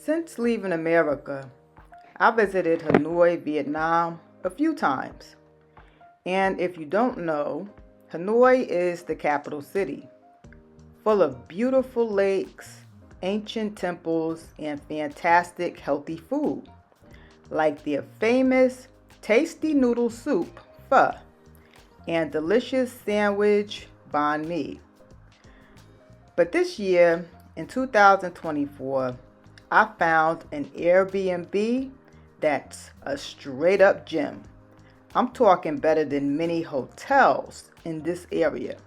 Since leaving America, I visited Hanoi, Vietnam a few times. And if you don't know, Hanoi is the capital city, full of beautiful lakes, ancient temples, and fantastic healthy food, like their famous tasty noodle soup, pho, and delicious sandwich, banh mi. But this year, in 2024, I found an Airbnb that's a straight up gem. I'm talking better than many hotels in this area.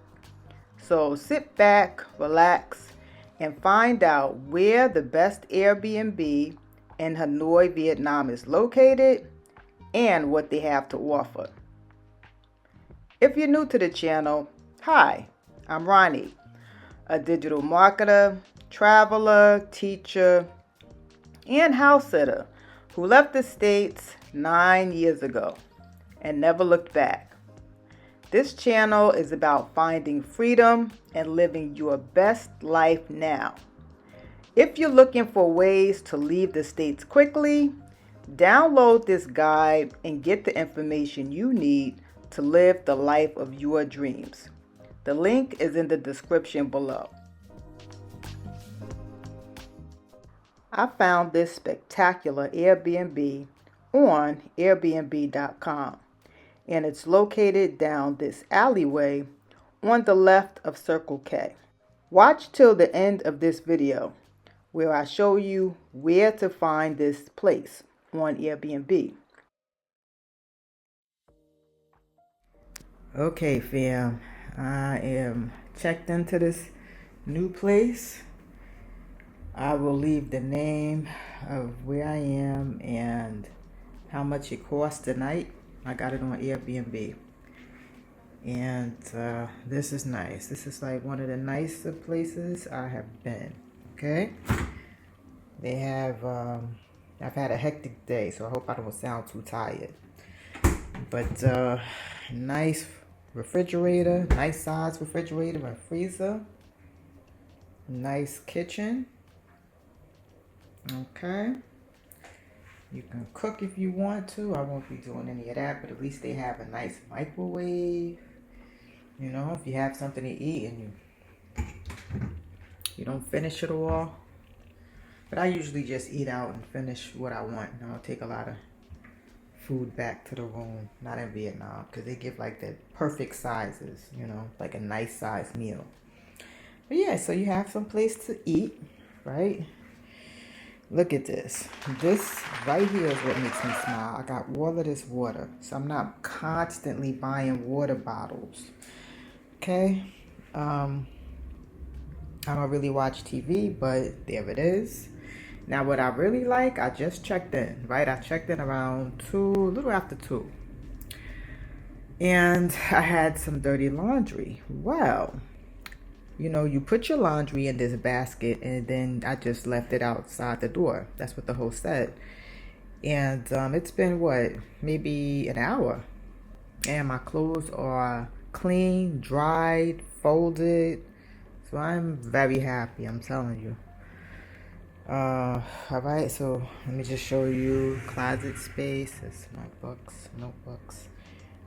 So sit back, relax, and find out where the best Airbnb in Hanoi, Vietnam is located and what they have to offer. If you're new to the channel, hi, I'm Ronnie, a digital marketer, traveler, teacher, and house sitter who left the States 9 years ago and never looked back. This channel is about finding freedom and living your best life now. If you're looking for ways to leave the States quickly, download this guide and get the information you need to live the life of your dreams. The link is in the description below. I found this spectacular Airbnb on Airbnb.com, and it's located down this alleyway on the left of Circle K. Watch till the end of this video where I show you where to find this place on Airbnb. Okay, fam, I am checked into this new place. I will leave the name of where I am and how much it costs tonight. I got it on Airbnb. And this is nice. This is like one of the nicer places I have been. Okay? They have, I've had a hectic day, so I hope I don't sound too tired. But nice refrigerator, nice size refrigerator and freezer. Nice kitchen. Okay, you can cook if you want to. I won't be doing any of that, but at least they have a nice microwave. You know, if you have something to eat and you don't finish it all. But I usually just eat out and finish what I want. And I'll take a lot of food back to the room. Not in Vietnam, because they give like the perfect sizes, you know, like a nice size meal. But yeah, so you have some place to eat, right? Look at this. This right here is what makes me smile. I got all of this water, so I'm not constantly buying water bottles. Okay? I don't really watch TV, but there it is. Now, what I really like, I just checked in, right? I checked in around 2, a little after 2. And I had some dirty laundry. Well, you know, you put your laundry in this basket, and then I just left it outside the door. That's what the host said. And it's been, what, maybe an hour. And my clothes are clean, dried, folded. So I'm very happy, I'm telling you. All right, so let me just show you closet space. It's notebooks.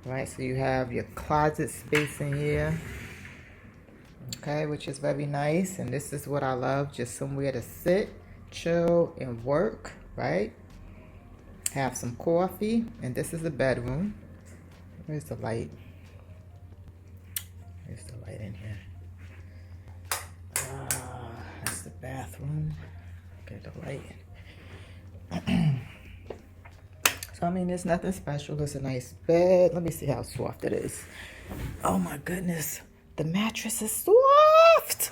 All right, so you have your closet space in here. Okay, which is very nice, and this is what I love, just somewhere to sit, chill, and work, right? Have some coffee, and this is the bedroom. Where's the light? There's the light in here. That's the bathroom. Okay, the light. So, I mean, there's nothing special. It's a nice bed. Let me see how soft it is. Oh, my goodness. The mattress is soft.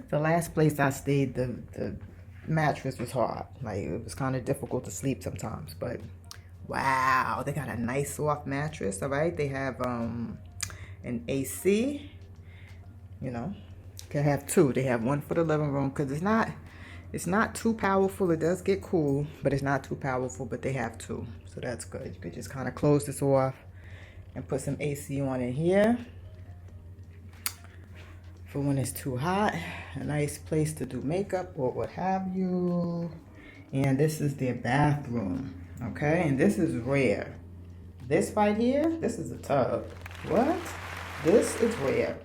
The last place I stayed, the mattress was hard. Like, it was kind of difficult to sleep sometimes. But wow, they got a nice soft mattress. All right, they have an AC. You know, can have 2. They have 1 for the living room because it's not too powerful. It does get cool, but it's not too powerful. But they have 2, so that's good. You could just kind of close this off and put some AC on in here. for when it's too hot. A nice place to do makeup or what have you. And this is their bathroom, okay? And this is rare. This right here, this is a tub. What? This is rare.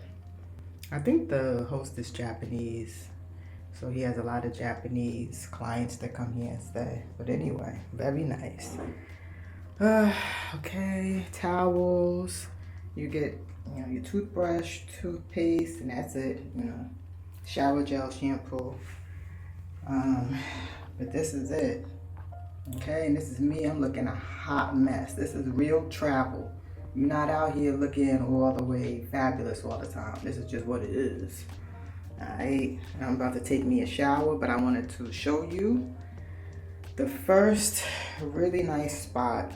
I think the host is Japanese, so he has a lot of Japanese clients that come here and stay. But anyway, very nice. Okay, towels. You get, you know, your toothbrush, toothpaste, and that's it. You know, shower gel, shampoo. But this is it. Okay, and this is me. I'm looking a hot mess. This is real travel. You're not out here looking all the way fabulous all the time. This is just what it is. Alright, I'm about to take me a shower, but I wanted to show you the first really nice spot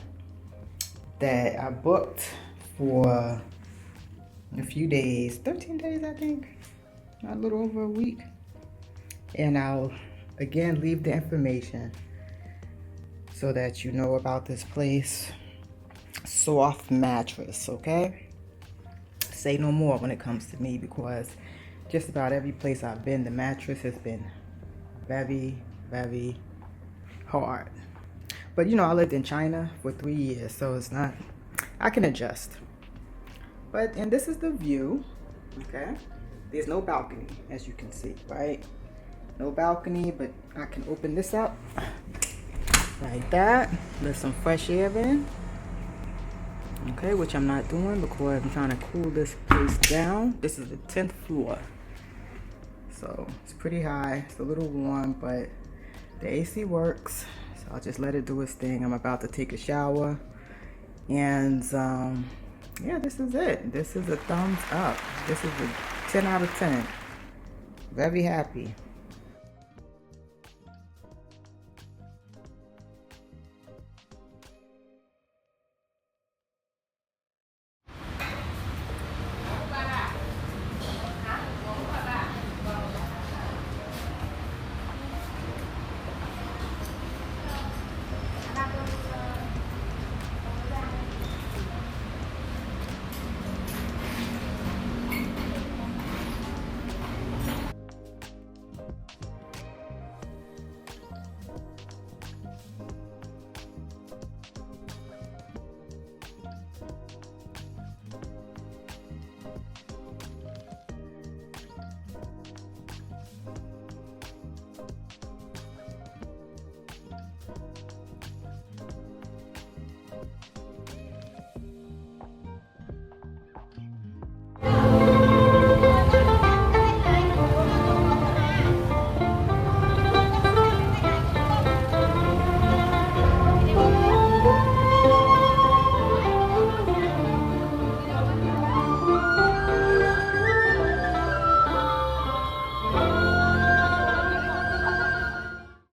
that I booked for a few days, 13 days I think, a little over a week. And I'll again leave the information so that you know about this place. Soft mattress, okay? Say no more when it comes to me, because just about every place I've been, the mattress has been very, very hard. But you know, I lived in China for 3 years, so it's not, I can adjust. But, and this is the view, okay? There's no balcony, as you can see, right? No balcony, but I can open this up like that. Let some fresh air in. Okay, which I'm not doing because I'm trying to cool this place down. This is the 10th floor. So it's pretty high. It's a little warm, but the AC works. So I'll just let it do its thing. I'm about to take a shower. And yeah, this is it. This is a thumbs up. This is a 10 out of 10. Very happy.